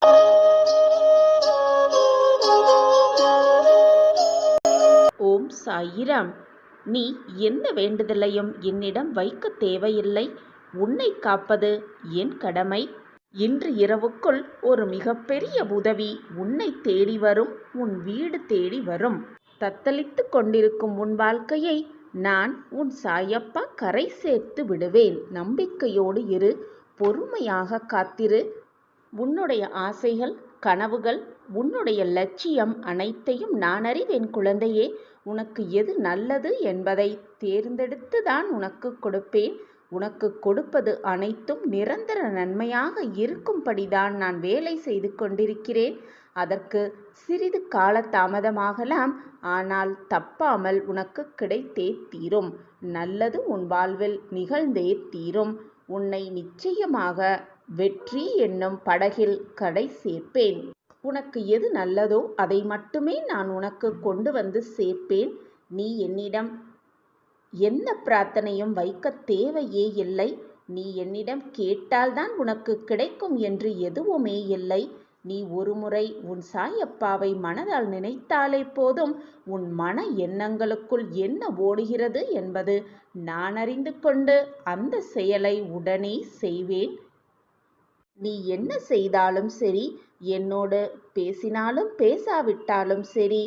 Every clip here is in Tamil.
ஓம் சாயிராம். நீ எந்த வேண்டுதலையும் என்னிடம் வைக்க தேவையில்லை. உன்னை காப்பது என் கடமை. இன்று இரவுக்குள் ஒரு மிகப்பெரிய உதவி உன்னை தேடி வரும், உன் வீடு தேடி வரும். தத்தளித்து கொண்டிருக்கும் உன் வாழ்க்கையை நான் உன் சாயப்பா கரை சேர்த்து விடுவேன். நம்பிக்கையோடு இரு, பொறுமையாக காத்திரு. உன்னுடைய ஆசைகள், கனவுகள், உன்னுடைய லட்சியம் அனைத்தையும் நான் அறிவேன் குழந்தையே. உனக்கு எது நல்லது என்பதை தேர்ந்தெடுத்து தான் உனக்கு கொடுப்பேன். உனக்கு கொடுப்பது அனைத்தும் நிரந்தர நன்மையாக இருக்கும்படிதான் நான் வேலை செய்து கொண்டிருக்கிறேன். அதற்கு சிறிது கால தாமதமாகலாம், ஆனால் தப்பாமல் உனக்கு கிடைத்தே தீரும். நல்லது உன் வாழ்வில் நிகழ்ந்தே தீரும். உன்னை நிச்சயமாக வெற்றி என்னும் படகில் கடை சேர்ப்பேன். உனக்கு எது நல்லதோ அதை மட்டுமே நான் உனக்கு கொண்டு வந்து சேர்ப்பேன். நீ என்னிடம் எந்த பிரார்த்தனையும் வைக்க தேவையே இல்லை. நீ என்னிடம் கேட்டால்தான் உனக்கு கிடைக்கும் என்று எதுவுமே இல்லை. நீ ஒருமுறை உன் சாயப்பாவை மனதால் நினைத்தாலே போதும். உன் மன எண்ணங்களுக்குள் என்ன ஓடுகிறது என்பது நான் அறிந்து கொண்டு அந்த செயலை உடனே செய்வேன். நீ என்ன செய்தாலும் சரி, என்னோடு பேசினாலும் பேசாவிட்டாலும் சரி,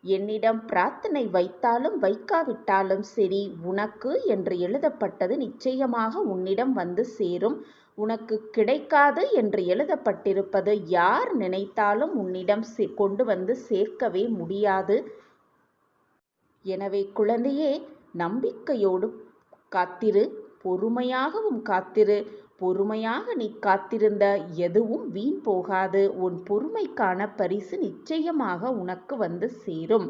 என்னிடம் பிரார்த்தனை வைத்தாலும் வைக்காவிட்டாலும் சரி, உனக்கு என்று எழுதப்பட்டது நிச்சயமாக உன்னிடம் வந்து சேரும். உனக்கு கிடைக்காது என்று எழுதப்பட்டிருப்பது யார் நினைத்தாலும் உன்னிடம் கொண்டு வந்து சேர்க்கவே முடியாது. எனவே குழந்தையே, நம்பிக்கையோடு காத்திரு, பொறுமையாகவும் காத்திரு. பொறுமையாக நீ காத்திருந்த எதுவும் வீண் போகாது. உன் பொறுமைக்கான பரிசு நிச்சயமாக உனக்கு வந்து சேரும்.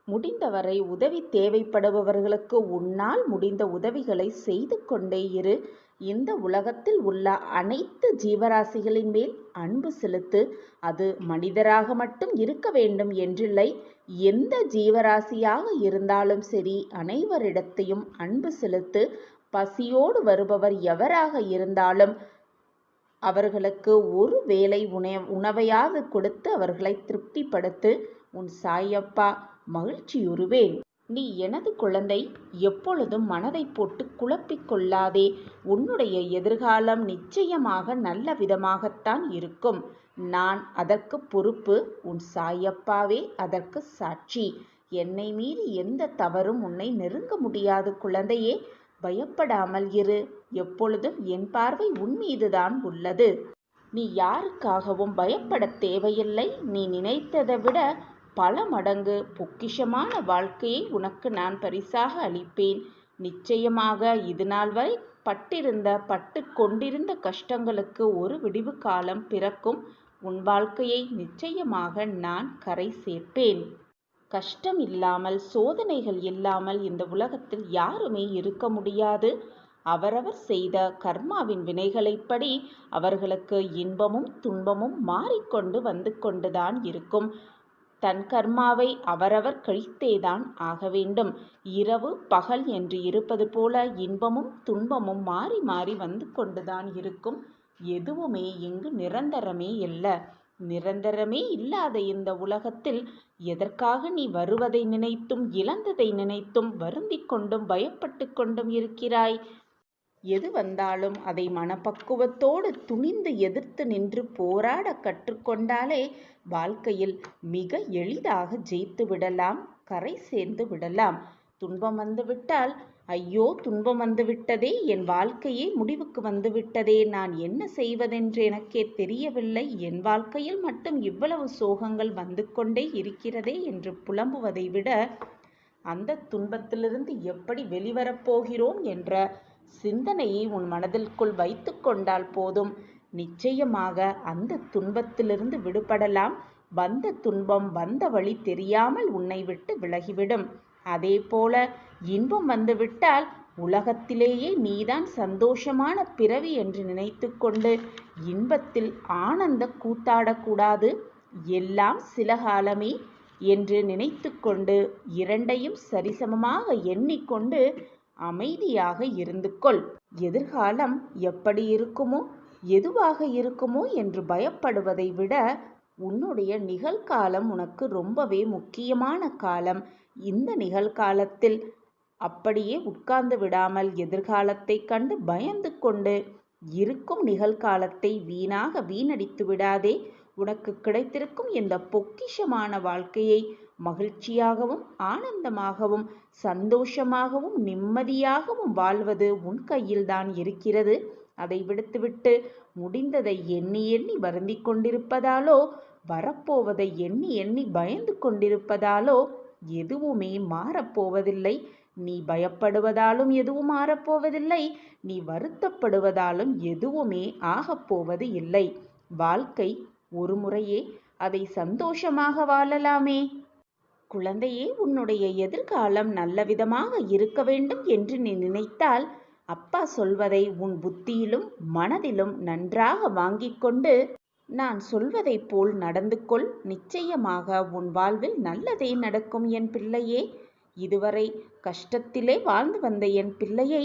முடிந்தவரை உதவி தேவைப்படுபவர்களுக்கு உன்னால் முடிந்த உதவிகளை செய்து கொண்டே இரு. இந்த உலகத்தில் உள்ள அனைத்து ஜீவராசிகளின் மேல் அன்பு செலுத்து. அது மனிதராக மட்டும் இருக்க வேண்டும் என்றில்லை. எந்த ஜீவராசியாக இருந்தாலும் சரி, அனைவரிடத்தையும் அன்பு செலுத்து. பசியோடு வருபவர் எவராக இருந்தாலும் அவர்களுக்கு ஒரு வேளை உணவையாவது கொடுத்து அவர்களை திருப்திப்படுத்து. உன் சாயப்பா மகிழ்ச்சியுறுவேன். நீ எனது குழந்தை. எப்பொழுதும் மனதை போட்டு குழப்பிக் கொள்ளாதே. உன்னுடைய எதிர்காலம் நிச்சயமாக நல்ல விதமாகத்தான் இருக்கும். நான் அதற்கு பொறுப்பு. உன் சாயப்பாவே அதற்கு சாட்சி. என்னை மீறி எந்த தவறும் உன்னை நெருங்க முடியாது குழந்தையே. பயப்படாமல் இரு. எப்பொழுதும் என் பார்வை உன் மீதுதான் உள்ளது. நீ யாருக்காகவும் பயப்பட தேவையில்லை. நீ நினைத்ததை விட பல மடங்கு பொக்கிஷமான வாழ்க்கையை உனக்கு நான் பரிசாக அளிப்பேன். நிச்சயமாக இதுநாள் வரை பட்டு கொண்டிருந்த கஷ்டங்களுக்கு ஒரு விடிவு காலம் பிறக்கும். உன் வாழ்க்கையை நிச்சயமாக நான் கரை சேர்ப்பேன். கஷ்டம் இல்லாமல், சோதனைகள் இல்லாமல் இந்த உலகத்தில் யாருமே இருக்க முடியாது. அவரவர் செய்த கர்மாவின் வினைகளைப்படி அவர்களுக்கு இன்பமும் துன்பமும் மாறிக்கொண்டு வந்து கொண்டுதான் இருக்கும். தன் கர்மாவை அவரவர் கழித்தேதான் ஆக வேண்டும். இரவு பகல் என்று இருப்பது போல இன்பமும் துன்பமும் மாறி மாறி வந்து கொண்டுதான் இருக்கும். எதுவுமே இங்கு நிரந்தரமே அல்ல. நிரந்தரமே இல்லாத இந்த உலகத்தில் எதற்காக நீ வருவதை நினைத்தும் இழந்ததை நினைத்தும் வருந்திக் கொண்டும் பயப்பட்டு கொண்டும் இருக்கிறாய்? எது வந்தாலும் அதை மனப்பக்குவத்தோடு துணிந்து எதிர்த்து நின்று போராட கற்றுக்கொண்டாலே வாழ்க்கையில் மிக எளிதாக ஜெயித்து விடலாம், கரை சேர்ந்து விடலாம். துன்பம் வந்துவிட்டால் ஐயோ, துன்பம் வந்துவிட்டதே, என் வாழ்க்கையே முடிவுக்கு வந்துவிட்டதே, நான் என்ன செய்வதென்று எனக்கே தெரியவில்லை, என் வாழ்க்கையில் மட்டும் இவ்வளவு சோகங்கள் வந்து கொண்டே இருக்கிறதே என்று புலம்புவதை விட அந்த துன்பத்திலிருந்து எப்படி வெளிவரப்போகிறோம் என்ற சிந்தனையை உன் மனதிற்குள் வைத்து கொண்டால் போதும். நிச்சயமாக அந்த துன்பத்திலிருந்து விடுபடலாம். வந்த துன்பம் வந்த வழி தெரியாமல் உன்னை விட்டு விலகிவிடும். அதே போல இன்பம் வந்துவிட்டால் உலகத்திலேயே நீதான் சந்தோஷமான பிறவி என்று நினைத்து கொண்டு இன்பத்தில் ஆனந்த கூத்தாடக்கூடாது. எல்லாம் சில காலமே என்று நினைத்து கொண்டு இரண்டையும் சரிசமமாக எண்ணிக்கொண்டு அமைதியாக இருந்து கொள். எதிர்காலம் எப்படி இருக்குமோ எதுவாக இருக்குமோ என்று பயப்படுவதை விட உன்னுடைய நிகழ்காலம் உனக்கு ரொம்பவே முக்கியமான காலம். இந்த நிகழ்காலத்தில் அப்படியே உட்கார்ந்து விடாமல் எதிர்காலத்தை கண்டு பயந்து கொண்டு இருக்கும் நிகழ்காலத்தை வீணடித்து விடாதே. உனக்கு கிடைத்திருக்கும் இந்த பொக்கிஷமான வாழ்க்கையை மகிழ்ச்சியாகவும் ஆனந்தமாகவும் சந்தோஷமாகவும் நிம்மதியாகவும் வாழ்வது உன் கையில்தான் இருக்கிறது. அதை விடுத்துவிட்டு முடிந்ததை எண்ணி எண்ணி வருந்திக் கொண்டிருப்பதாலோ வரப்போவதை எண்ணி எண்ணி பயந்து கொண்டிருப்பதாலோ எதுவுமே மாறப்போவதில்லை. நீ பயப்படுவதாலும் எதுவும் மாறப்போவதில்லை. நீ வருத்தப்படுவதாலும் எதுவுமே ஆகப்போவது இல்லை. வாழ்க்கை ஒரு முறையே, அதை சந்தோஷமாக வாழலாமே. குழந்தையே, உன்னுடைய எதிர்காலம் நல்லவிதமாக இருக்க வேண்டும் என்று நீ நினைத்தால் அப்பா சொல்வதை உன் புத்தியிலும் மனதிலும் நன்றாக வாங்கிக் கொண்டு நான் சொல்வதைப் போல் நடந்து கொள். நிச்சயமாக உன் வாழ்வில் நல்லதே நடக்கும் என் பிள்ளையே. இதுவரை கஷ்டத்திலே வாழ்ந்து வந்த என் பிள்ளையை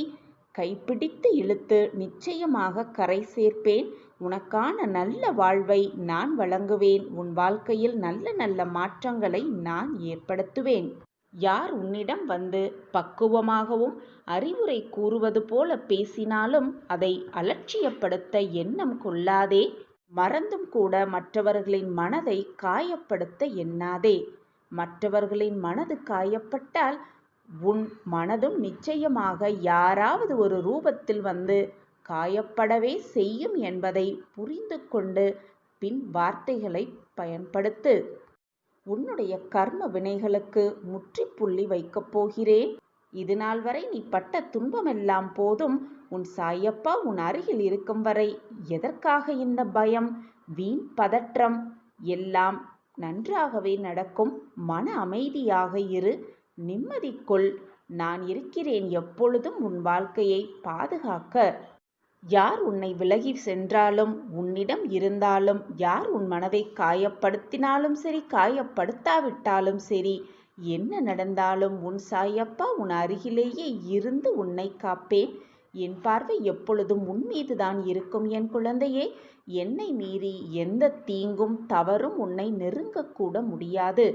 கைப்பிடித்து இழுத்து நிச்சயமாக கரை சேர்ப்பேன். உனக்கான நல்ல வாழ்வை நான் வழங்குவேன். உன் வாழ்க்கையில் நல்ல நல்ல மாற்றங்களை நான் ஏற்படுத்துவேன். யார் உன்னிடம் வந்து பக்குவமாகவும் அறிவுரை கூறுவது போல பேசினாலும் அதை அலட்சியப்படுத்த எண்ணம் கொள்ளாதே. மறந்தும் கூட மற்றவர்களின் மனதை காயப்படுத்த எண்ணாதே. மற்றவர்களின் மனது காயப்பட்டால் உன் மனதும் நிச்சயமாக யாராவது ஒரு ரூபத்தில் வந்து காயப்படவே செய்யும் என்பதை புரிந்து கொண்டு பின் வார்த்தைகளை பயன்படுத்து. உன்னுடைய கர்ம வினைகளுக்கு முற்றுப்புள்ளி வைக்கப் போகிறேன். இது நாள் வரை நீ பட்ட துன்பமெல்லாம் போதும். உன் சாயப்பா உன் அருகில் இருக்கும் வரை எதற்காக இந்த பயம், வீண் பதற்றம்? எல்லாம் நன்றாகவே நடக்கும். மன அமைதியாக இரு, நிம்மதி கொள். நான் இருக்கிறேன் எப்பொழுதும் உன் வாழ்க்கையை பாதுகாக்க. யார் உன்னை விலகி சென்றாலும் உன்னிடம் இருந்தாலும், யார் உன் மனதை காயப்படுத்தினாலும் சரி காயப்படுத்தாவிட்டாலும் சரி, என்ன நடந்தாலும் உன் சாயப்பா உன் அருகிலேயே இருந்து உன்னை காப்பேன். என் பார்வை எப்பொழுதும் உன் மீதுதான் இருக்கும் என் குழந்தையே. என்னை மீறி எந்த தீங்கும் தவறும் உன்னை நெருங்கக்கூட முடியாது.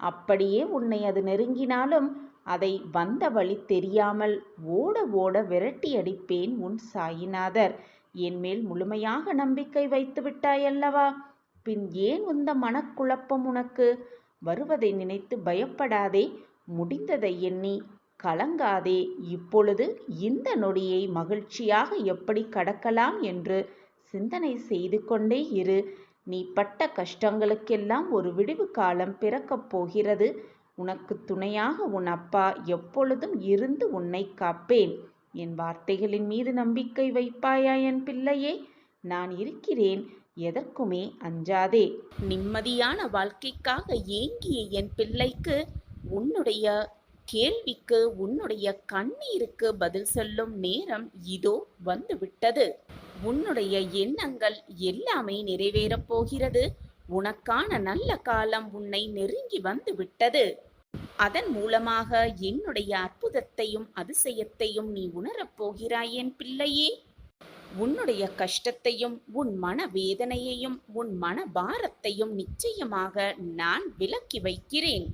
அப்படியே உன்னை அது நெருங்கினாலும் அதை வந்த வழி தெரியாமல் ஓட ஓட விரட்டி அடிப்பேன் உன் சாயிநாதர். என் மேல் முழுமையாக நம்பிக்கை வைத்து விட்டாயல்லவா? பின் ஏன் இந்த மனக்குழப்பம் உனக்கு? வருவதை நினைத்து பயப்படாதே. முடிந்ததை எண்ணி கலங்காதே. இப்பொழுது இந்த நொடியை மகிழ்ச்சியாக எப்படி கடக்கலாம் என்று சிந்தனை செய்து கொண்டே இரு. நீ பட்ட கஷ்டங்களுக்கெல்லாம் ஒரு விடிவு காலம் பிறக்கப் போகிறது. உனக்கு துணையாக உன் அப்பா எப்பொழுதும் இருந்து உன்னை காப்பேன். என் வார்த்தைகளின் மீது நம்பிக்கை வைப்பாயா என் பிள்ளையே? நான் இருக்கிறேன், எதற்குமே அஞ்சாதே. நிம்மதியான வாழ்க்கைக்காக ஏங்கிய என் பிள்ளைக்கு உன்னுடைய கேள்விக்கு, உன்னுடைய கண்ணீருக்கு பதில் சொல்லும் நேரம் இதோ வந்துவிட்டது. உன்னுடைய எண்ணங்கள் எல்லாமே நிறைவேறப் போகிறது. உனக்கான நல்ல காலம் உன்னை நெருங்கி வந்து விட்டது. அதன் மூலமாக என்னுடைய அற்புதத்தையும் அதிசயத்தையும் நீ உணரப் போகிறாய் என் பிள்ளையே. உன்னுடைய கஷ்டத்தையும் உன் மன வேதனையையும் உன் மன பாரத்தையும் நிச்சயமாக நான் விலக்கி வைக்கிறேன்.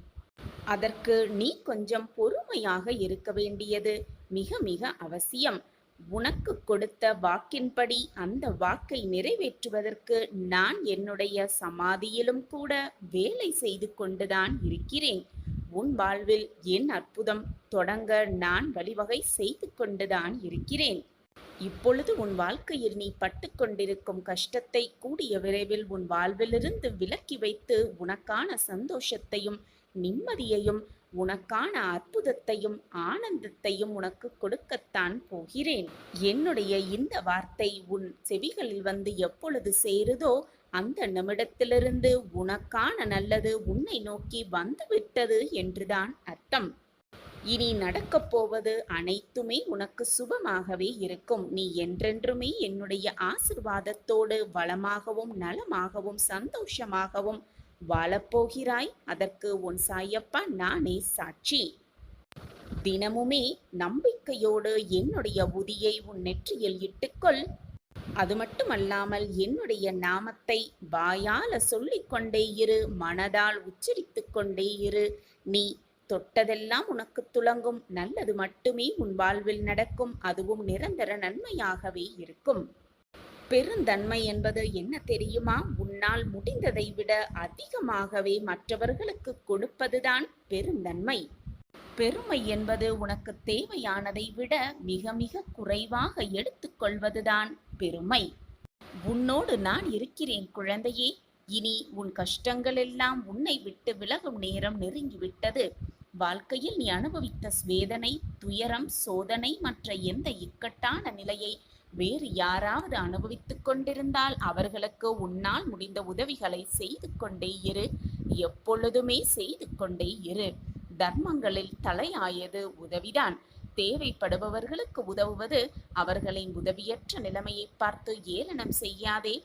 அதற்கு நீ கொஞ்சம் பொறுமையாக இருக்க வேண்டியது மிக மிக அவசியம். உனக்கு கொடுத்த வாக்கின்படி அந்த வாக்கை நிறைவேற்றுவதற்கு நான் என்னுடைய சமாதியிலும் கூட வேலை செய்து கொண்டுதான் இருக்கிறேன். உன் வாழ்வில் என் அற்புதம் தொடங்க நான் வழிவகை செய்து கொண்டுதான் இருக்கிறேன். இப்பொழுது உன் வாழ்க்கையில் நீ பட்டு கொண்டிருக்கும் கஷ்டத்தை கூடிய விரைவில் உன் வாழ்விலிருந்து விலக்கி வைத்து உனக்கான சந்தோஷத்தையும் நிம்மதியையும் உனக்கான அற்புதத்தையும் ஆனந்தத்தையும் உனக்கு கொடுக்கத்தான் போகிறேன். என்னுடைய இந்த வார்த்தை உன் செவிகளில் வந்து எப்பொழுது சேருதோ அந்த நிமிடத்திலிருந்து உனக்கான நல்லது உன்னை நோக்கி வந்துவிட்டது என்றுதான் அர்த்தம். இனி நடக்கப் போவது அனைத்துமே உனக்கு சுபமாகவே இருக்கும். நீ என்றென்றுமே என்னுடைய ஆசிர்வாதத்தோடு வளமாகவும் நலமாகவும் சந்தோஷமாகவும் வாழப்போகிறாய். அதற்கு உன் சாயப்பா நானே சாட்சி. தினமுமே நம்பிக்கையோடு என்னுடைய உதியை உன் நெற்றியில் இட்டுக்கொள். அது மட்டுமல்லாமல் என்னுடைய நாமத்தை வாயால சொல்லிக் கொண்டே இரு, மனதால் உச்சரித்துக் கொண்டே இரு. நீ தொட்டதெல்லாம் உனக்கு துலங்கும், நல்லது மட்டுமே உன் வாழ்வில் நடக்கும், அதுவும் நிரந்தர நன்மையாகவே இருக்கும். பெருந்தன்மை என்பது என்ன தெரியுமா? உன்னால் முடிந்ததை விட அதிகமாகவே மற்றவர்களுக்கு கொடுப்பதுதான் பெருந்தன்மை. பெருமை என்பது உனக்கு தேவையானதை விட மிக மிக குறைவாக எடுத்துக்கொள்வதுதான் பெருமை. உன்னோடு நான் இருக்கிறேன் குழந்தையே. இனி உன் கஷ்டங்கள் எல்லாம் உன்னை விட்டு விலகும் நேரம் நெருங்கிவிட்டது. வாழ்க்கையில் நீ அனுபவித்த வேதனை, துயரம், சோதனை மற்ற எந்த இக்கட்டான நிலையை வேறு யாராவது அனுபவித்துக் கொண்டிருந்தால் அவர்களுக்கு உன்னால் முடிந்த உதவிகளை செய்து கொண்டே இரு. எப்பொழுதுமே செய்து கொண்டே இரு. தர்மங்களில் தலையாயது உதவிதான். தேவைப்படுபவர்களுக்கு உதவுவது. அவர்களின் உதவியற்ற நிலைமையை பார்த்து ஏளனம் செய்யாதே,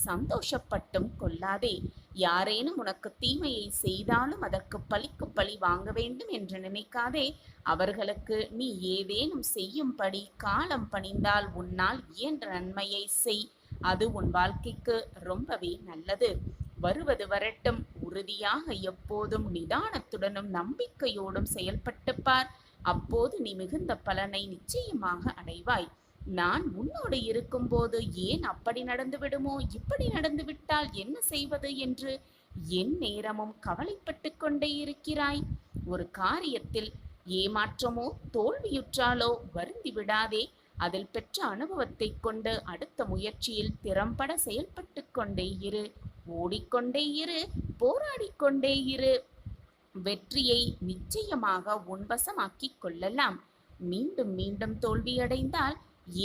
சந்தோஷப்பட்டும் கொள்ளாதே. யாரேனும் உனக்கு தீமையை செய்தாலும் அதற்கு பழிக்கு பழி வாங்க வேண்டும் என்று நினைக்காதே. அவர்களுக்கு நீ ஏதேனும் செய்யும்படி காலம் பணிந்தால் உன்னால் இயன்ற நன்மையை செய். அது உன் வாழ்க்கைக்கு ரொம்பவே நல்லது. வருவது வரட்டும். உறுதியாக எப்போதும் நிதானத்துடனும் நம்பிக்கையோடும் செயல்பட்டு பார். அப்போது நீ மிகுந்த பலனை நிச்சயமாக அடைவாய். நான் உன்னோடு இருக்கும்போது ஏன் அப்படி நடந்து விடுமோ, இப்படி நடந்து விட்டால் என்ன செய்வது என்று என் நேரமும் கவலைப்பட்டு கொண்டே இருக்கிறாய்? ஒரு காரியத்தில் ஏமாற்றமோ தோல்வியுற்றாலோ வருந்தி விடாதே. அதில் பெற்ற அனுபவத்தை கொண்டு அடுத்த முயற்சியில் திறம்பட செயல்பட்டு கொண்டே இரு. ஓடிக்கொண்டே இரு, போராடிக்கொண்டே இரு. வெற்றியை நிச்சயமாக உன்வசமாக்கிக் கொள்ளலாம். மீண்டும் மீண்டும் தோல்வியடைந்தால்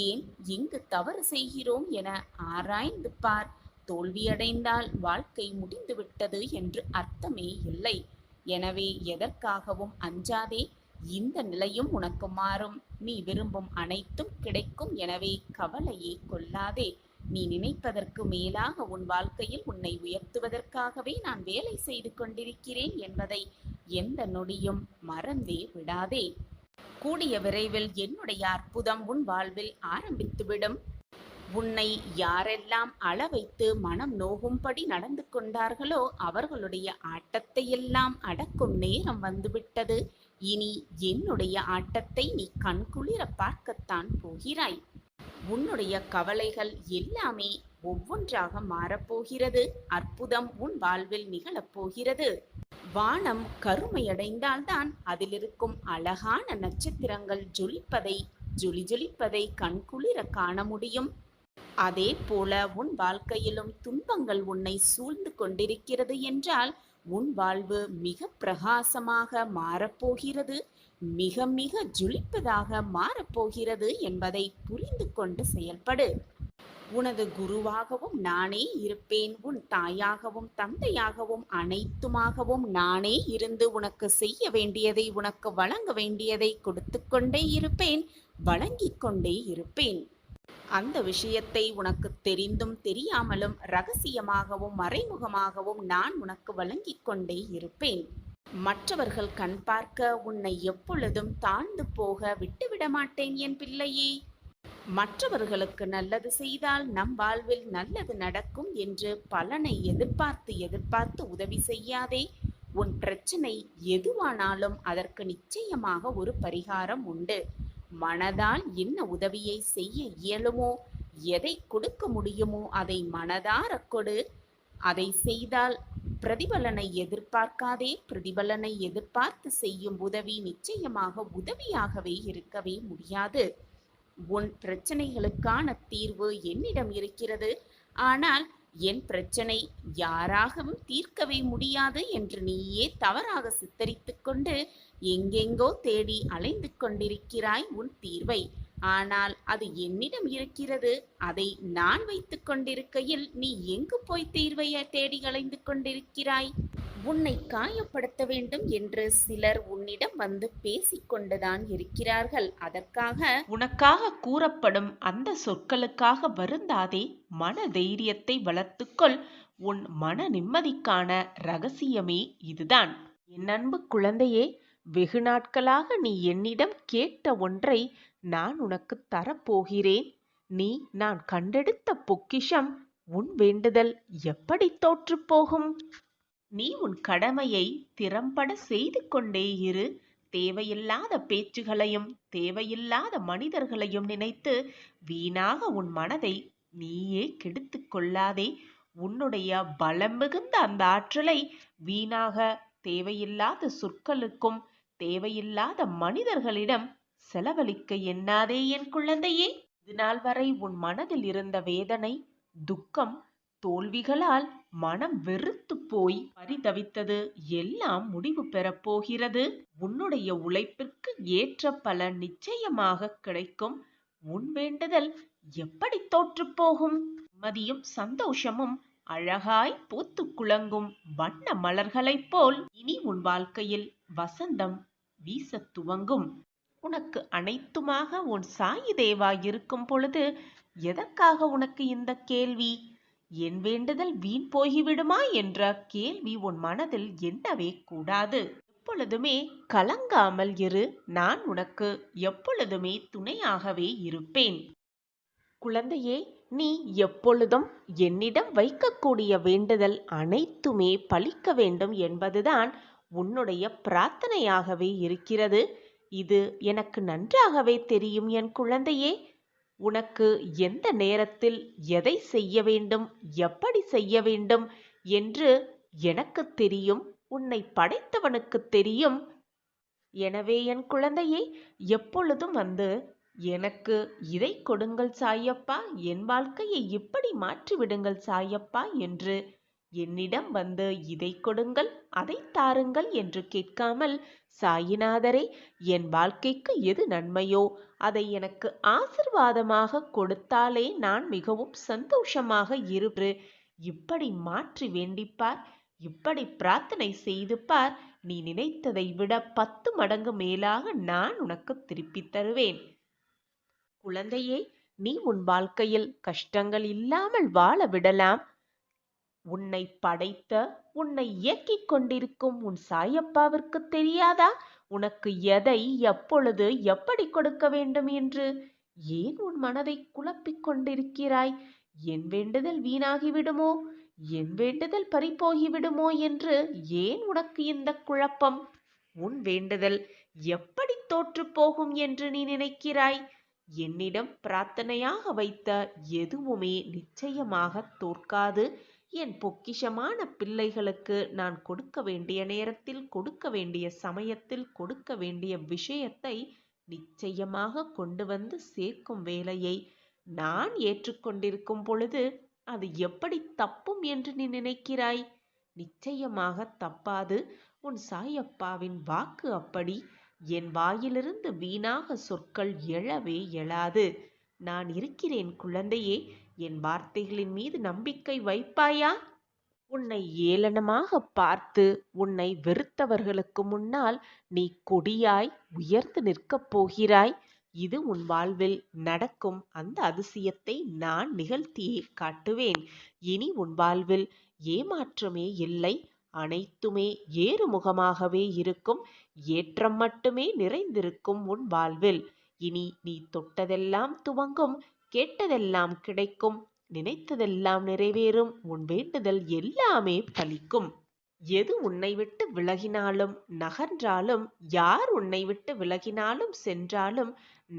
ஏன், எங்கு தவறு செய்கிறோம் என ஆராய்ந்து பார். தோல்வியடைந்தால் வாழ்க்கை முடிந்துவிட்டது என்று அர்த்தமே இல்லை. எனவே எதற்காகவும் அஞ்சாதே. இந்த நிலையும் உனக்கு மாறும். நீ விரும்பும் அனைத்தும் கிடைக்கும். எனவே கவலையே கொள்ளாதே. நீ நினைப்பதற்கு மேலாக உன் வாழ்க்கையில் உன்னை உயர்த்துவதற்காகவே நான் வேலை செய்து கொண்டிருக்கிறேன் என்பதை எந்த நொடியும் மறந்தே விடாதே. கூடிய விரைவில் என்னுடைய அற்புதம் உன் வாழ்வில் ஆரம்பித்துவிடும். உன்னை யாரெல்லாம் அளவைத்து மனம் நோகும்படி நடந்து கொண்டார்களோ அவர்களுடைய ஆட்டத்தையெல்லாம் அடக்கும் நேரம் வந்துவிட்டது. இனி என்னுடைய ஆட்டத்தை நீ கண்குளிர பார்க்கத்தான் போகிறாய். உன்னுடைய கவலைகள் எல்லாமே ஒவ்வொன்றாக மாறப்போகிறது. அற்புதம் உன் வாழ்வில் நிகழப்போகிறது. வானம் கருமையடைந்தால்தான் அதிலிருக்கும் அழகான நட்சத்திரங்கள் ஜொலிப்பதை கண்குளிர காண முடியும். அதே போல உன் வாழ்க்கையிலும் துன்பங்கள் உன்னை சூழ்ந்து கொண்டிருக்கிறது என்றால் உன் வாழ்வு மிக பிரகாசமாக மாறப்போகிறது. மிக மிக ஜொலிப்பதாக மாறப்போகிறது என்பதை புரிந்து கொண்டு செயல்படு. உனது குருவாகவும் நானே இருப்பேன். உன் தாயாகவும் தந்தையாகவும் அனைத்துமாகவும் நானே இருந்து உனக்கு செய்ய வேண்டியதை, உனக்கு வழங்க வேண்டியதை கொடுத்து கொண்டே இருப்பேன், வழங்கிக் கொண்டே இருப்பேன். அந்த விஷயத்தை உனக்கு தெரிந்தும் தெரியாமலும் ரகசியமாகவும் மறைமுகமாகவும் நான் உனக்கு வழங்கிக் கொண்டே இருப்பேன். மற்றவர்கள் கண் பார்க்க உன்னை எப்பொழுதும் தாழ்ந்து போக விட்டுவிட மாட்டேன் என் பிள்ளையே. மற்றவர்களுக்கு நல்லது செய்தால் நம் வாழ்வில் நல்லது நடக்கும் என்று பலனை எதிர்பார்த்து உதவி செய்யாதே. உன் பிரச்சனை எதுவானாலும் அதற்கு நிச்சயமாக ஒரு பரிகாரம் உண்டு. மனதால் என்ன உதவியை செய்ய இயலுமோ, எதை கொடுக்க முடியுமோ அதை மனதார கொடு. அதை செய்தால் பிரதிபலனை எதிர்பார்க்காதே. பிரதிபலனை எதிர்பார்த்து செய்யும் உதவி நிச்சயமாக உதவியாகவே இருக்கவே முடியாது. உன் பிரச்சனைகளுக்கான தீர்வு என்னிடம் இருக்கிறது. ஆனால் என் பிரச்சனை யாராகவும் தீர்க்கவே முடியாது என்று நீயே தவறாக சித்தரித்துக் கொண்டு எங்கெங்கோ தேடி அலைந்து கொண்டிருக்கிறாய் உன் தீர்வை. ஆனால் அது என்னிடம் இருக்கிறது. அதை நான் வைத்துக் கொண்டிருக்கையில் நீ எங்கு போய் தீர்வை தேடி அலைந்து கொண்டிருக்கிறாய்? உன்னை காயப்படுத்த வேண்டும் என்று சிலர் உன்னிடம் வந்து பேசிக்கொண்டுதான் இருக்கிறார்கள். அதற்காக உனக்காக கூறப்படும் அந்த சொற்களுக்காக வருந்தாதே. மன தைரியத்தை வளர்த்துக்கொள். உன் மன நிம்மதிக்கான ரகசியமே இதுதான். என் அன்பு குழந்தையே, வெகு நாட்களாக நீ என்னிடம் கேட்ட ஒன்றை நான் உனக்கு தரப்போகிறேன். நீ நான் கண்டெடுத்த பொக்கிஷம். உன் வேண்டுதல் எப்படி தோற்றுப் போகும்? நீ உன் கடமையை திறம்பட செய்து கொண்டே இரு. தேவையில்லாத பேச்சுகளையும் தேவையில்லாத மனிதர்களையும் நினைத்து வீணாக உன் மனதை நீயே கெடுத்துக் கொள்ளாதே. உன்னுடைய பலம் மிகுந்த அந்த ஆற்றலை வீணாக தேவையில்லாத சொற்களுக்கும் தேவையில்லாத மனிதர்களிடம் செலவழிக்க எண்ணாதே என் குழந்தையே. இதுநாள் வரை உன் மனதில் இருந்த வேதனை, துக்கம், தோல்விகளால் மனம் வெறுத்து போய் பரிதவித்தது எல்லாம் முடிவு பெறப் போகிறது. உன்னுடைய உழைப்பிற்கு ஏற்ற பலன் நிச்சயமாக கிடைக்கும். உன் வேண்டுதல் எப்படி தோற்றுப் போகும்? நிம்மதியும் சந்தோஷமும் அழகாய் பூத்து குலுங்கும் வண்ண மலர்களைப் போல் இனி உன் வாழ்க்கையில் வசந்தம் வீசத் துவங்கும். உனக்கு அனைத்துமாக உன் சாயி தேவா இருக்கும் பொழுது எதற்காக உனக்கு இந்த கேள்வி? என் வேண்டுதல் வீண் போய்விடுமா என்ற கேள்வி உன் மனதில் எண்ணவே கூடாது. எப்பொழுதுமே கலங்காமல் இரு. நான் உனக்கு எப்பொழுதுமே துணையாகவே இருப்பேன். குழந்தையே, நீ எப்பொழுதும் என்னிடம் வைக்கக்கூடிய வேண்டுதல் அனைத்துமே பலிக்க வேண்டும் என்பதுதான் உன்னுடைய பிரார்த்தனையாகவே இருக்கிறது. இது எனக்கு நன்றாகவே தெரியும் என் குழந்தையே. உனக்கு எந்த நேரத்தில் எதை செய்ய வேண்டும், எப்படி செய்ய வேண்டும் என்று எனக்கு தெரியும். உன்னை படைத்தவனுக்கு தெரியும். எனவே என் குழந்தையே, எப்பொழுதும் வந்து எனக்கு இதை கொடுங்கள் சாயப்பா, என் வாழ்க்கையை இப்படி மாற்றிவிடுங்கள் சாயப்பா என்று என்னிடம் வந்து இதை கொடுங்கள் அதை தாருங்கள் என்று கேட்காமல், சாயிநாதரே, என் வாழ்க்கைக்கு எது நன்மையோ அதை எனக்கு ஆசிர்வாதமாக கொடுத்தாலே நான் மிகவும் சந்தோஷமாக இருப்பேன். இப்படி மாற்றி வேண்டிப்பார், இப்படி பிரார்த்தனை செய்து பார். நீ நினைத்ததை விட 10 மடங்கு மேலாக நான் உனக்கு திருப்பித் தருவேன். குழந்தையே, நீ உன் வாழ்க்கையில் கஷ்டங்கள் இல்லாமல் வாழ விடலாம். உன்னை படைத்த, உன்னை இயக்கிக் கொண்டிருக்கும் உன் சாயப்பாவிற்கு தெரியாதா உனக்கு எதை எப்பொழுது எப்படி கொடுக்க வேண்டும் என்று? ஏன் உன் மனதை குழப்பிக் கொண்டிருக்கிறாய்? என் வேண்டுதல் வீணாகிவிடுமோ, என் வேண்டுதல் பறிபோகிவிடுமோ என்று ஏன் உனக்கு இந்த குழப்பம்? உன் வேண்டுதல் எப்படி தோற்று போகும் என்று நீ நினைக்கிறாய்? என்னிடம் பிரார்த்தனையாக வைத்த எதுவுமே நிச்சயமாக தோற்காது. என் பொக்கிஷமான பிள்ளைகளுக்கு நான் கொடுக்க வேண்டிய நேரத்தில், கொடுக்க வேண்டிய சமயத்தில், கொடுக்க வேண்டிய விஷயத்தை நிச்சயமாக கொண்டு வந்து சேர்க்கும் வேலையை நான் ஏற்றுக்கொண்டிருக்கும் பொழுது அது எப்படி தப்பும் என்று நீ நினைக்கிறாய்? நிச்சயமாக தப்பாது. உன் சாயப்பாவின் வாக்கு அப்படி. என் வாயிலிருந்து வீணாக சொற்கள் எழவே எழாது. நான் இருக்கிறேன் குழந்தையே. என் வார்த்தைகளின் மீது நம்பிக்கை வைப்பாயா? உன்னை ஏளனமாக பார்த்து உன்னை வெறுத்தவர்களுக்கு முன்னால் நீ கொடியாய் உயர்ந்து நிற்கப் போகிறாய். இது உன் வாழ்வில் நடக்கும் அந்த அதிசயத்தை நான் நிகழ்த்தியே காட்டுவேன். இனி உன் வாழ்வில் ஏமாற்றமே இல்லை. அனைத்துமே ஏறுமுகமாகவே இருக்கும். ஏற்றம் மட்டுமே நிறைந்திருக்கும் உன் வாழ்வில். இனி நீ தொட்டதெல்லாம் துவங்கும், கேட்டதெல்லாம் கிடைக்கும், நினைத்ததெல்லாம் நிறைவேறும். உன் வேண்டுதல் எல்லாமே பலிக்கும். எது உன்னை விட்டு விலகினாலும் நகன்றாலும், யார் உன்னை விட்டு விலகினாலும் சென்றாலும்,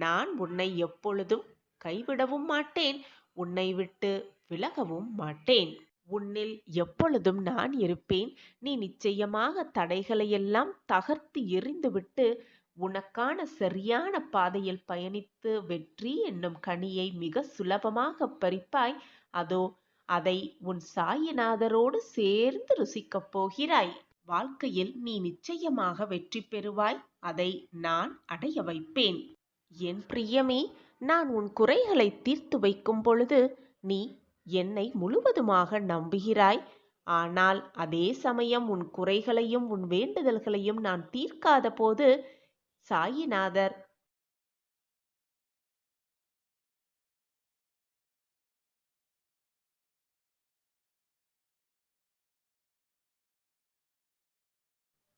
நான் உன்னை எப்பொழுதும் கைவிடவும் மாட்டேன், உன்னை விட்டு விலகவும் மாட்டேன். உன்னில் எப்பொழுதும் நான் இருப்பேன். நீ நிச்சயமாக தடைகளையெல்லாம் தகர்த்து எறிந்துவிட்டு உனக்கான சரியான பாதையில் பயணித்து வெற்றி என்னும் கனியை மிக சுலபமாக பறிப்பாய். அதோ அதை உன் சாயிநாதரோடு சேர்ந்து ருசிக்கப் போகிறாய். வாழ்க்கையில் நீ நிச்சயமாக வெற்றி பெறுவாய். அதை நான் அடைய வைப்பேன். என் பிரியமே, நான் உன் குறைகளை தீர்த்து வைக்கும் பொழுது நீ என்னை முழுவதுமாக நம்புகிறாய். ஆனால் அதே சமயம் உன் குறைகளையும் உன் வேண்டுதல்களையும் நான் தீர்க்காத போது சாயிநாதர்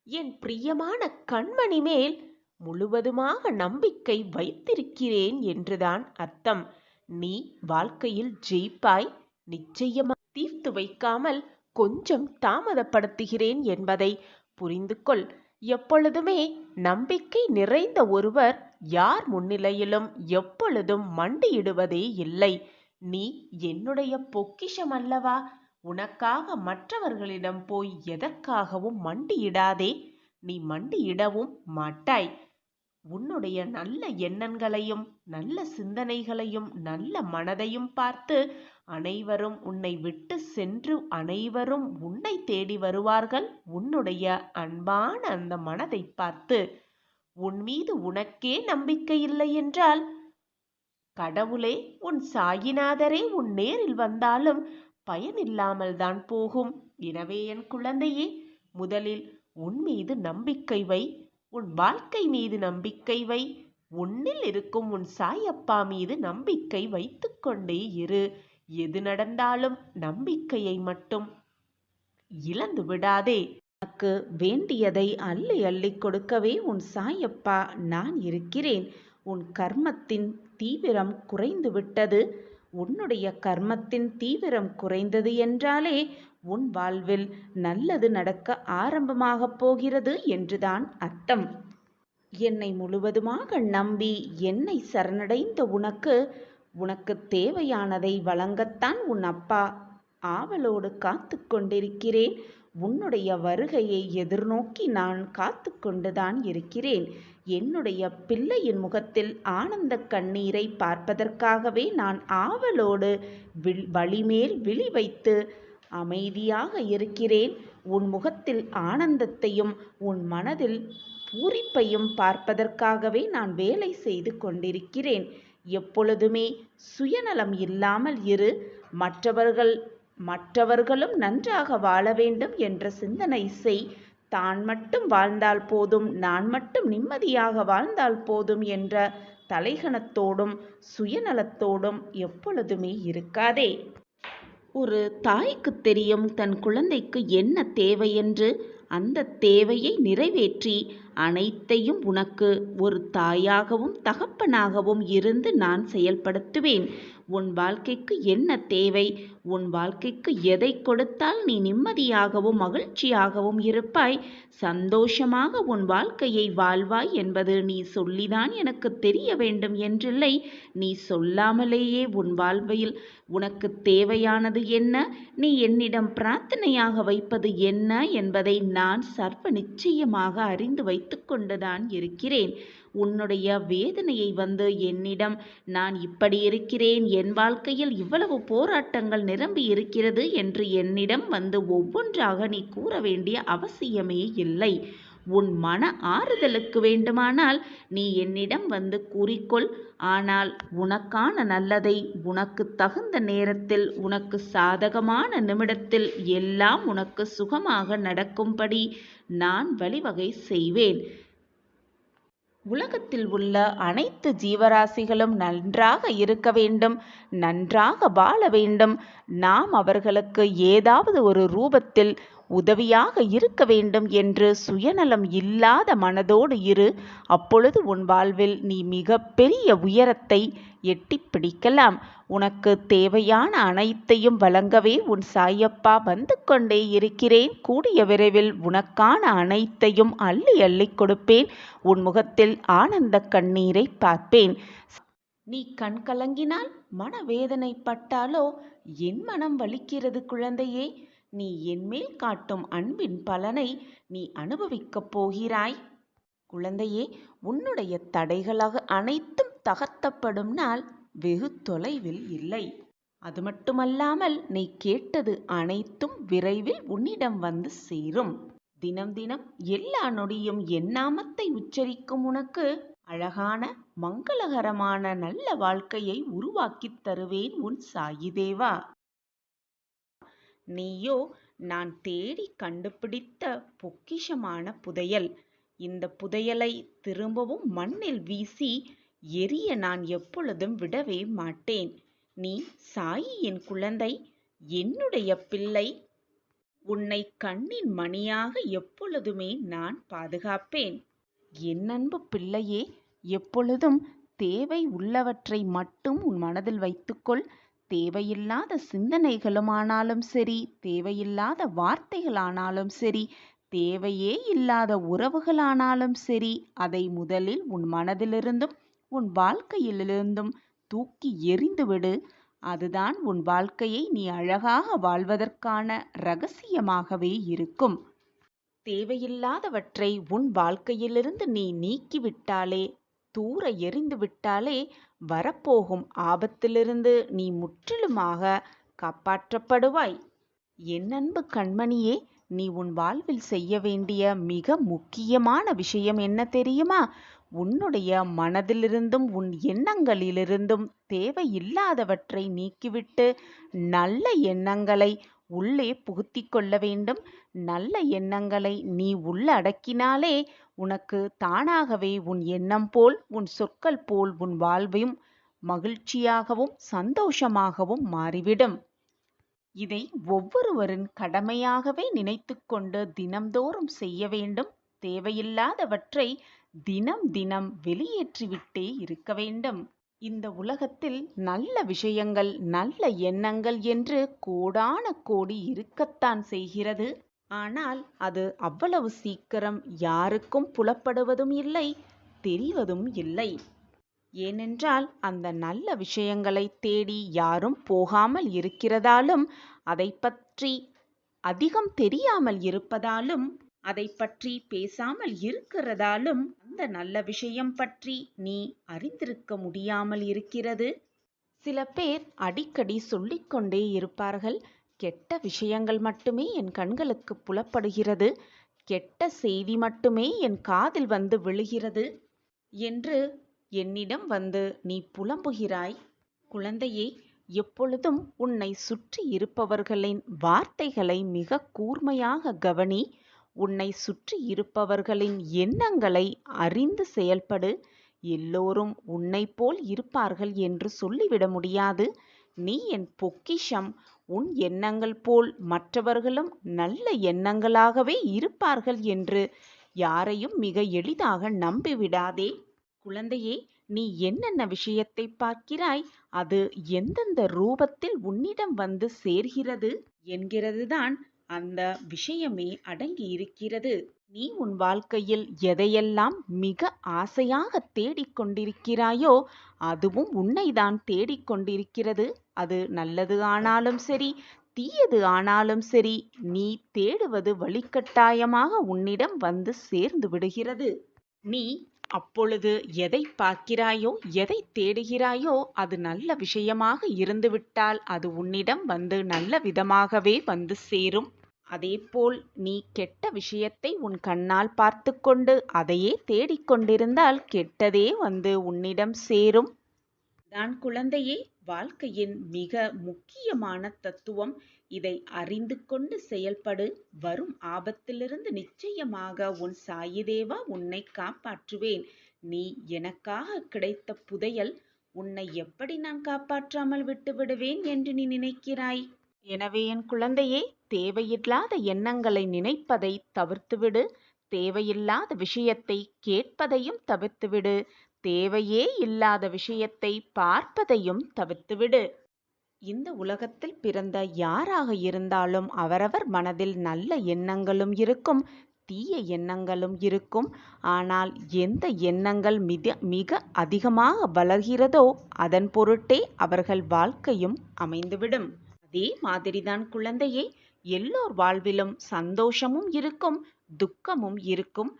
என் பிரியமான கண்மணி மேல் முழுவதுமாக நம்பிக்கை வைத்திருக்கிறேன் என்றுதான் அர்த்தம். நீ வாழ்க்கையில் ஜெயிப்பாய். நிச்சயமா. தீர்த்து வைக்காமல் கொஞ்சம் தாமதப்படுத்துகிறேன் என்பதை புரிந்து கொள். எப்பொழுதுமே நம்பிக்கை நிறைந்த ஒருவர் யார் முன்னிலையிலும் எப்பொழுதும் மண்டியிடுவதே இல்லை. நீ என்னுடைய பொக்கிஷம் அல்லவா? உனக்காக மற்றவர்களிடம் போய் எதற்காகவும் மண்டியிடாதே. நீ மண்டியிடவும் மாட்டாய். உன்னுடைய நல்ல எண்ணங்களையும் நல்ல சிந்தனைகளையும் நல்ல மனதையும் பார்த்து அனைவரும் உன்னை விட்டு சென்று அனைவரும் உன்னை தேடி வருவார்கள். உன்னுடைய அன்பான அந்த மனதை பார்த்து உன் மீது உனக்கே நம்பிக்கை இல்லை என்றால் கடவுளே, உன் சாயிநாதரே உன் நேரில் வந்தாலும் பயனில்லாமல் தான் போகும். எனவே என் குழந்தையே, முதலில் உன் மீது நம்பிக்கை வை. உன் வாழ்க்கை மீது நம்பிக்கை வை. உன்னில் இருக்கும் உன் சாயப்பா மீது நம்பிக்கை வைத்துக் கொண்டே இரு. எது நடந்தாலும் நம்பிக்கையை மட்டும் இழந்து விடாதே. உனக்கு வேண்டியதை அள்ளி அள்ளி கொடுக்கவே உன் சாயப்பா நான் இருக்கிறேன். உன் கர்மத்தின் தீவிரம் குறைந்து விட்டது. உன்னுடைய கர்மத்தின் தீவிரம் குறைந்தது என்றாலே உன் வாழ்வில் நல்லது நடக்க ஆரம்பமாகப் போகிறது என்றுதான் அர்த்தம். என்னை முழுவதுமாக நம்பி என்னை சரணடைந்த உனக்கு தேவையானதை வழங்கத்தான் உன் அப்பா ஆவலோடு காத்து கொண்டிருக்கிறேன். உன்னுடைய வருகையை எதிர்நோக்கி நான் காத்து கொண்டுதான் இருக்கிறேன். என்னுடைய பிள்ளையின் முகத்தில் ஆனந்த கண்ணீரை பார்ப்பதற்காகவே நான் ஆவலோடு வழிமேல் விழி வைத்து அமைதியாக இருக்கிறேன். உன் முகத்தில் ஆனந்தத்தையும் உன் மனதில் பூரிப்பையும் பார்ப்பதற்காகவே நான் வேலை செய்து கொண்டிருக்கிறேன். எப்பொழுதுமே சுயநலம் இல்லாமல் இரு. மற்றவர்களும் நன்றாக வாழ வேண்டும் என்ற சிந்தனை செய். தான் மட்டும் வாழ்ந்தால் போதும், நான் மட்டும் நிம்மதியாக வாழ்ந்தால் போதும் என்ற தலைகணத்தோடும் சுயநலத்தோடும் எப்பொழுதுமே இருக்காதே. ஒரு தாய்க்கு தெரியும் தன் குழந்தைக்கு என்ன தேவை என்று. அந்த தேவையை நிறைவேற்றி அனைத்தையும் உனக்கு ஒரு தாயாகவும் தகப்பனாகவும் இருந்து நான் செயல்படுத்துவேன். உன் வாழ்க்கைக்கு என்ன தேவை, உன் வாழ்க்கைக்கு எதை கொடுத்தால் நீ நிம்மதியாகவும் மகிழ்ச்சியாகவும் இருப்பாய், சந்தோஷமாக உன் வாழ்க்கையை வாழ்வாய் என்பது நீ சொல்லிதான் எனக்கு தெரிய வேண்டும் என்றில்லை. நீ சொல்லாமலேயே உன் வாழ்வில் உனக்கு தேவையானது என்ன, நீ என்னிடம் பிரார்த்தனையாக வைப்பது என்ன என்பதை நான் சர்வ நிச்சயமாக அறிந்து வைத்து கொண்டுதான் இருக்கிறேன். உன்னுடைய வேதனையை வந்து என்னிடம் நான் இப்படி இருக்கிறேன், என் வாழ்க்கையில் இவ்வளவு போராட்டங்கள் நிரம்பி இருக்கிறது என்று என்னிடம் வந்து ஒவ்வொன்றாக நீ கூற வேண்டிய அவசியமே இல்லை. உன் மன ஆறுதலுக்கு வேண்டுமானால் நீ என்னிடம் வந்து கூறிக்கொள். ஆனால் உனக்கான நல்லதை உனக்கு தகுந்த நேரத்தில், உனக்கு சாதகமான நிமிடத்தில் எல்லாம் உனக்கு சுகமாக நடக்கும்படி நான் வழிவகை செய்வேன். உலகத்தில் உள்ள அனைத்து ஜீவராசிகளும் நன்றாக இருக்க வேண்டும், நன்றாக வாழ வேண்டும். நாம் அவர்களுக்கு ஏதாவது ஒரு ரூபத்தில் உதவியாக இருக்க வேண்டும் என்று சுயநலம் இல்லாத மனதோடு இரு. அப்பொழுது உன் வாழ்வில் நீ மிக பெரிய உயரத்தை எட்டி பிடிக்கலாம். உனக்கு தேவையான அனைத்தையும் வழங்கவே உன் சாயப்பா வந்து கொண்டே இருக்கிறேன். கூடிய விரைவில் உனக்கான அனைத்தையும் அள்ளி அள்ளி கொடுப்பேன். உன் முகத்தில் ஆனந்த கண்ணீரை பார்ப்பேன். நீ கண் கலங்கினால் மனவேதனைப்பட்டாலோ என் மனம் வலிக்கிறது குழந்தையே. நீ என்மேல் காட்டும் அன்பின் பலனை நீ அனுபவிக்கப் போகிறாய். குழந்தையே, உன்னுடைய தடைகளாக அனைத்தும் தகர்த்தப்படும் நாள் வெகு தொலைவில் இல்லை. அது மட்டுமல்லாமல் நீ கேட்டது அனைத்தும் விரைவில் உன்னிடம் வந்து சேரும். தினம் தினம் எல்லா நொடியும் என் நாமத்தை உச்சரிக்கும் உனக்கு அழகான மங்களகரமான நல்ல வாழ்க்கையை உருவாக்கித் தருவேன் உன் சாயி தேவா. நீயோ நான் தேடி கண்டுபிடித்த பொக்கிஷமான புதையல். இந்த புதையலை திரும்பவும் மண்ணில் வீசி எரிய நான் எப்பொழுதும் விடவே மாட்டேன். நீ சாயியின் குழந்தை, என்னுடைய பிள்ளை. உன்னை கண்ணின் மணியாக எப்பொழுதுமே நான் பாதுகாப்பேன். என் அன்பு பிள்ளையே, எப்பொழுதும் தேவை உள்ளவற்றை மட்டும் உன் மனதில் வைத்துக்கொள். தேவையில்லாத சிந்தனைகளுமானாலும் சரி, தேவையில்லாத வார்த்தைகளானாலும் சரி, தேவையே இல்லாத உறவுகளானாலும் சரி, அதை முதலில் உன் மனதிலிருந்தும் உன் வாழ்க்கையிலிருந்தும் தூக்கி எறிந்துவிடு. அதுதான் உன் வாழ்க்கையை நீ அழகாக வாழ்வதற்கான ரகசியமாகவே இருக்கும். தேவையில்லாதவற்றை உன் வாழ்க்கையிலிருந்து நீ நீக்கிவிட்டாலே, தூர எறிந்து விட்டாலே, வரப்போகும் ஆபத்திலிருந்து நீ முற்றிலுமாக காப்பாற்றப்படுவாய். என் அன்பு கண்மணியே, நீ உன் வாழ்வில் செய்ய வேண்டிய மிக முக்கியமான விஷயம் என்ன தெரியுமா? உன்னுடைய மனதிலிருந்தும் உன் எண்ணங்களிலிருந்தும் தேவையில்லாதவற்றை நீக்கிவிட்டு நல்ல எண்ணங்களை உள்ளே புகுத்தி கொள்ள வேண்டும். நல்ல எண்ணங்களை நீ உள்ளடக்கினாலே உனக்கு தானாகவே உன் எண்ணம் போல், உன் சொற்கள் போல் உன் வாழ்வும் மகிழ்ச்சியாகவும் சந்தோஷமாகவும் மாறிவிடும். இதை ஒவ்வொருவரின் கடமையாகவே நினைத்துக்கொண்டு தினம்தோறும் செய்ய வேண்டும். தேவையில்லாதவற்றை தினம் தினம் வெளியேற்றிவிட்டே இருக்க வேண்டும். இந்த உலகத்தில் நல்ல விஷயங்கள், நல்ல எண்ணங்கள் என்று கோடான கோடி இருக்கத்தான் செய்கிறது. ஆனால் அது அவ்வளவு சீக்கிரம் யாருக்கும் புலப்படுவதும் இல்லை, தெரிவதும் இல்லை. ஏனென்றால் அந்த நல்ல விஷயங்களை தேடி யாரும் போகாமல் இருக்கிறதாலும், அதை பற்றி அதிகம் தெரியாமல் இருப்பதாலும், அதை பற்றி பேசாமல் இருக்கிறதாலும் அந்த நல்ல விஷயம் பற்றி நீ அறிந்திருக்க முடியாமல் இருக்கிறது. சில பேர் அடிக்கடி சொல்லிக்கொண்டே இருப்பார்கள், கெட்ட விஷயங்கள் மட்டுமே என் கண்களுக்கு புலப்படுகிறது, கெட்ட செய்தி மட்டுமே என் காதில் வந்து விழுகிறது என்று என்னிடம் வந்து நீ புலம்புகிறாய். குழந்தையே, எப்பொழுதும் உன்னை சுற்றி இருப்பவர்களின் வார்த்தைகளை மிக கூர்மையாக கவனி. உன்னை சுற்றி இருப்பவர்களின் எண்ணங்களை அறிந்து செயல்படு. எல்லோரும் உன்னை போல் இருப்பார்கள் என்று சொல்லிவிட முடியாது. நீ என் பொக்கிஷம். உன் எண்ணங்கள் போல் மற்றவர்களும் நல்ல எண்ணங்களாகவே இருப்பார்கள் என்று யாரையும் மிக எளிதாக நம்பிவிடாதே. குழந்தையே, நீ என்னென்ன விஷயத்தை பார்க்கிறாய், அது எந்தெந்த ரூபத்தில் உன்னிடம் வந்து சேர்கிறது என்கிறதுதான் அந்த விஷயமே அடங்கி இருக்கிறது. நீ உன் வாழ்க்கையில் எதையெல்லாம் மிக ஆசையாக தேடிக்கொண்டிருக்கிறாயோ அதுவும் உன்னைதான் தேடிக்கொண்டிருக்கிறது. அது நல்லது ஆனாலும் சரி, தீயது ஆனாலும் சரி, நீ தேடுவது வழிகட்டாயமாக உன்னிடம் வந்து சேர்ந்து விடுகிறது. நீ அப்பொழுது எதை பார்க்கிறாயோ, எதை தேடுகிறாயோ அது நல்ல விஷயமாக இருந்துவிட்டால் அது உன்னிடம் வந்து நல்ல விதமாகவே வந்து சேரும். அதேபோல் நீ கெட்ட விஷயத்தை உன் கண்ணால் பார்த்து கொண்டு அதையே தேடிக்கொண்டிருந்தால் கெட்டதே வந்து உன்னிடம் சேரும். தான் குழந்தையே, வாழ்க்கையின் மிக முக்கியமான தத்துவம். இதை அறிந்து கொண்டு செயல்படு. வரும் ஆபத்திலிருந்து நிச்சயமாக உன் சாயிதேவா உன்னை காப்பாற்றுவேன். நீ எனக்காக கிடைத்த புதையல். உன்னை எப்படி நான் காப்பாற்றாமல் விட்டுவிடுவேன் என்று நீ நினைக்கிறாய்? எனவே என் குழந்தையே, தேவையில்லாத எண்ணங்களை நினைப்பதை தவிர்த்துவிடு. தேவையில்லாத விஷயத்தை கேட்பதையும் தவிர்த்துவிடு. தேவையே இல்லாத விஷயத்தை பார்ப்பதையும் தவிர்த்துவிடு. இந்த உலகத்தில் பிறந்த யாராக இருந்தாலும் அவரவர் மனதில் நல்ல எண்ணங்களும் இருக்கும், தீய எண்ணங்களும் இருக்கும். ஆனால் எந்த எண்ணங்கள் மிக அதிகமாக வளர்கிறதோ அதன் பொருட்டே அவர்கள் வாழ்க்கையும் அமைந்துவிடும். அதே மாதிரிதான் குழந்தையே, எல்லோர் வாழ்விலும் சந்தோஷமும் இருக்கும், துக்கமும் இருக்கும்.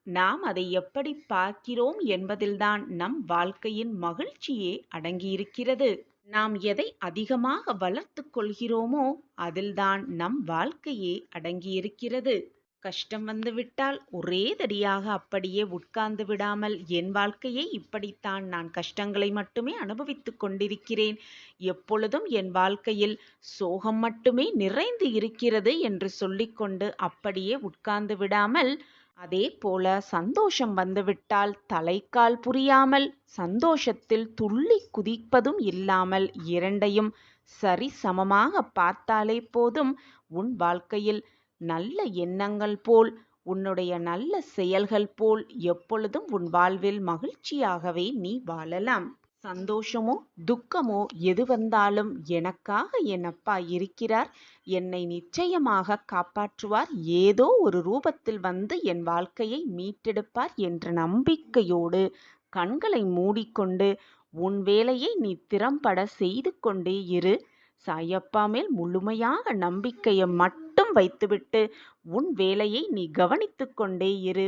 நாம் அதை எப்படி பார்க்கிறோம் என்பதில்தான் நம் வாழ்க்கையின் மகிழ்ச்சியே அடங்கியிருக்கிறது. நாம் எதை அதிகமாக வளர்த்து கொள்கிறோமோ அதில்தான் நம் வாழ்க்கையே அடங்கியிருக்கிறது. கஷ்டம் வந்துவிட்டால் ஒரேதடியாக அப்படியே உட்கார்ந்து விடாமல், என் வாழ்க்கையே இப்படித்தான், நான் கஷ்டங்களை மட்டுமே அனுபவித்துக் கொண்டிருக்கிறேன், எப்பொழுதும் என் வாழ்க்கையில் சோகம் மட்டுமே நிறைந்து இருக்கிறது என்று சொல்லிக்கொண்டு அப்படியே உட்கார்ந்து விடாமல், அதே போல சந்தோஷம் வந்துவிட்டால் தலைக்கால் புரியாமல், சந்தோஷத்தில் துள்ளி குதிப்பதும் இல்லாமல், இரண்டையும் சரிசமமாக பார்த்தாலே போதும். உன் வாழ்க்கையில் நல்ல எண்ணங்கள் போல் உன்னுடைய நல்ல செயல்கள் போல் எப்பொழுதும் உன் வாழ்வில் மகிழ்ச்சியாகவே நீ வாழலாம். சந்தோஷமோ துக்கமோ எது வந்தாலும் எனக்காக என் அப்பா இருக்கிறார், என்னை நிச்சயமாக காப்பாற்றுவார், ஏதோ ஒரு ரூபத்தில் வந்து என் வாழ்க்கையை மீட்டெடுப்பார் என்ற நம்பிக்கையோடு கண்களை மூடிக்கொண்டு உன் வேலையை நீ திறம்பட செய்து கொண்டே இரு. சாயப்பா மேல் முழுமையாக நம்பிக்கையை மட்டும் வைத்துவிட்டு உன் வேலையை நீ கவனித்து கொண்டே இரு.